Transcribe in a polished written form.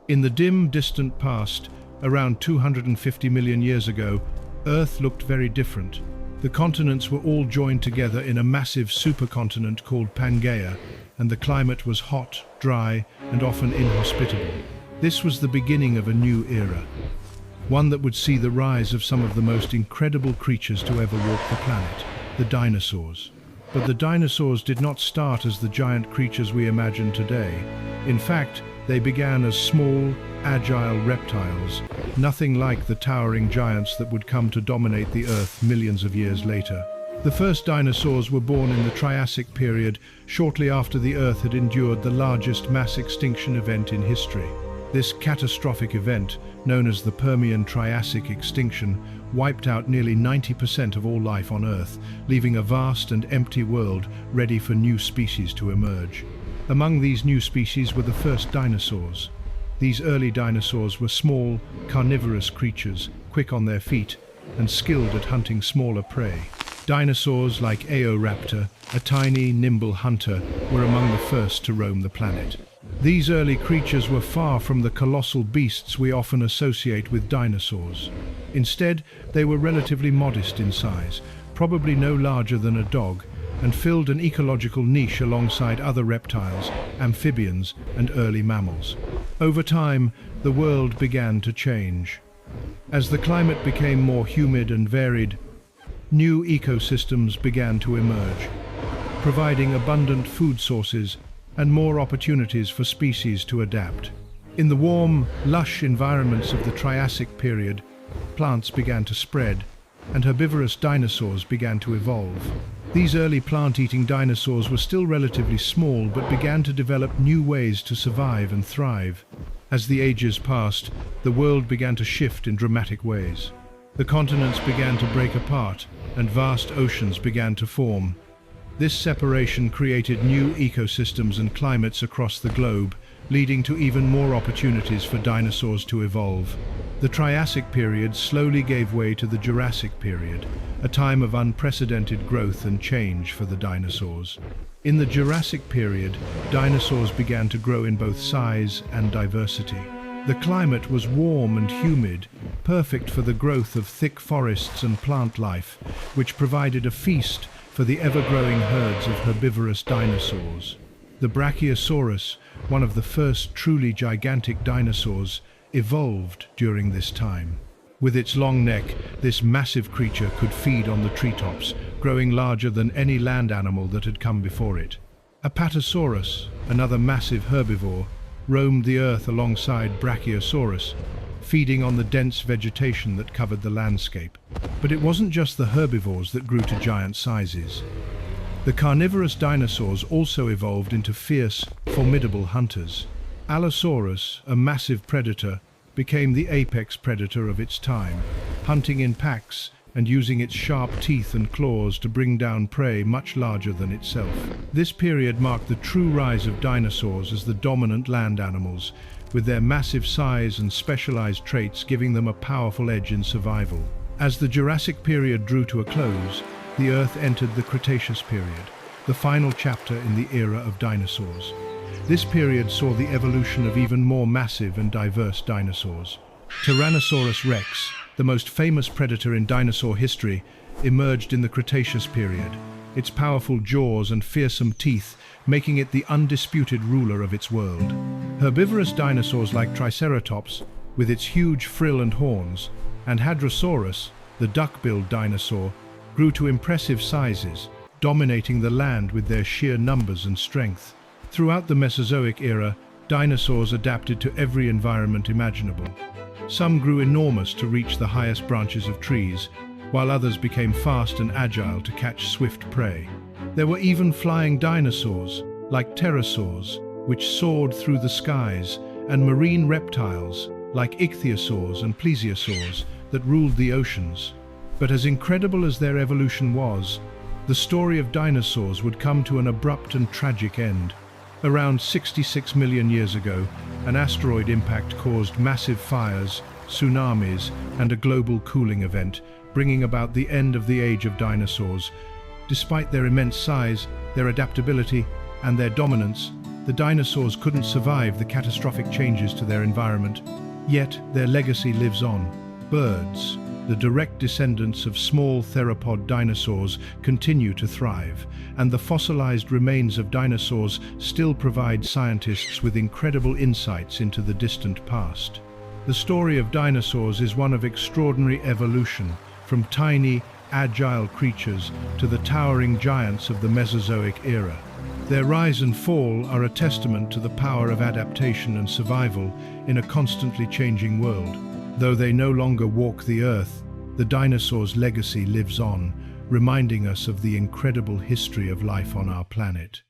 In the dim, distant past, around 250 million years ago, Earth looked very different. The continents were all joined together in a massive supercontinent called Pangaea, and the climate was hot, dry, and often inhospitable. This was the beginning of a new era, one that would see the rise of some of the most incredible creatures to ever walk the planet, the dinosaurs. But the dinosaurs did not start as the giant creatures we imagine today. In fact, they began as small, agile reptiles, nothing like the towering giants that would come to dominate the Earth millions of years later. The first dinosaurs were born in the Triassic period, shortly after the Earth had endured the largest mass extinction event in history. This catastrophic event, known as the Permian-Triassic extinction, wiped out nearly 90% of all life on Earth, leaving a vast and empty world ready for new species to emerge. Among these new species were the first dinosaurs. These early dinosaurs were small, carnivorous creatures, quick on their feet, and skilled at hunting smaller prey. Dinosaurs like Eoraptor, a tiny, nimble hunter, were among the first to roam the planet. These early creatures were far from the colossal beasts we often associate with dinosaurs. Instead, they were relatively modest in size, probably no larger than a dog, and filled an ecological niche alongside other reptiles, amphibians, and early mammals. Over time, the world began to change. As the climate became more humid and varied, new ecosystems began to emerge, providing abundant food sources and more opportunities for species to adapt. In the warm, lush environments of the Triassic period, plants began to spread, and herbivorous dinosaurs began to evolve. These early plant-eating dinosaurs were still relatively small, but began to develop new ways to survive and thrive. As the ages passed, the world began to shift in dramatic ways. The continents began to break apart, and vast oceans began to form. This separation created new ecosystems and climates across the globe, leading to even more opportunities for dinosaurs to evolve. The Triassic period slowly gave way to the Jurassic period, a time of unprecedented growth and change for the dinosaurs. In the Jurassic period, dinosaurs began to grow in both size and diversity. The climate was warm and humid, perfect for the growth of thick forests and plant life, which provided a feast for the ever-growing herds of herbivorous dinosaurs. The Brachiosaurus, one of the first truly gigantic dinosaurs, evolved during this time. With its long neck, this massive creature could feed on the treetops, growing larger than any land animal that had come before it. Apatosaurus, another massive herbivore, roamed the earth alongside Brachiosaurus, feeding on the dense vegetation that covered the landscape. But it wasn't just the herbivores that grew to giant sizes. The carnivorous dinosaurs also evolved into fierce, formidable hunters. Allosaurus, a massive predator, became the apex predator of its time, hunting in packs and using its sharp teeth and claws to bring down prey much larger than itself. This period marked the true rise of dinosaurs as the dominant land animals, with their massive size and specialized traits giving them a powerful edge in survival. As the Jurassic period drew to a close, the Earth entered the Cretaceous period, the final chapter in the era of dinosaurs. This period saw the evolution of even more massive and diverse dinosaurs. Tyrannosaurus rex, the most famous predator in dinosaur history, emerged in the Cretaceous period, its powerful jaws and fearsome teeth making it the undisputed ruler of its world. Herbivorous dinosaurs like Triceratops, with its huge frill and horns, and Hadrosaurus, the duck-billed dinosaur, grew to impressive sizes, dominating the land with their sheer numbers and strength. Throughout the Mesozoic era, dinosaurs adapted to every environment imaginable. Some grew enormous to reach the highest branches of trees, while others became fast and agile to catch swift prey. There were even flying dinosaurs, like pterosaurs, which soared through the skies, and marine reptiles, like ichthyosaurs and plesiosaurs, that ruled the oceans. But as incredible as their evolution was, the story of dinosaurs would come to an abrupt and tragic end. Around 66 million years ago, an asteroid impact caused massive fires, tsunamis, and a global cooling event, bringing about the end of the age of dinosaurs. Despite their immense size, their adaptability, and their dominance, The dinosaurs couldn't survive the catastrophic changes to their environment, yet their legacy lives on. Birds, the direct descendants of small theropod dinosaurs, continue to thrive, and the fossilized remains of dinosaurs still provide scientists with incredible insights into the distant past. The story of dinosaurs is one of extraordinary evolution, from tiny, agile creatures to the towering giants of the Mesozoic era. Their rise and fall are a testament to the power of adaptation and survival in a constantly changing world. Though they no longer walk the earth, the dinosaurs' legacy lives on, reminding us of the incredible history of life on our planet.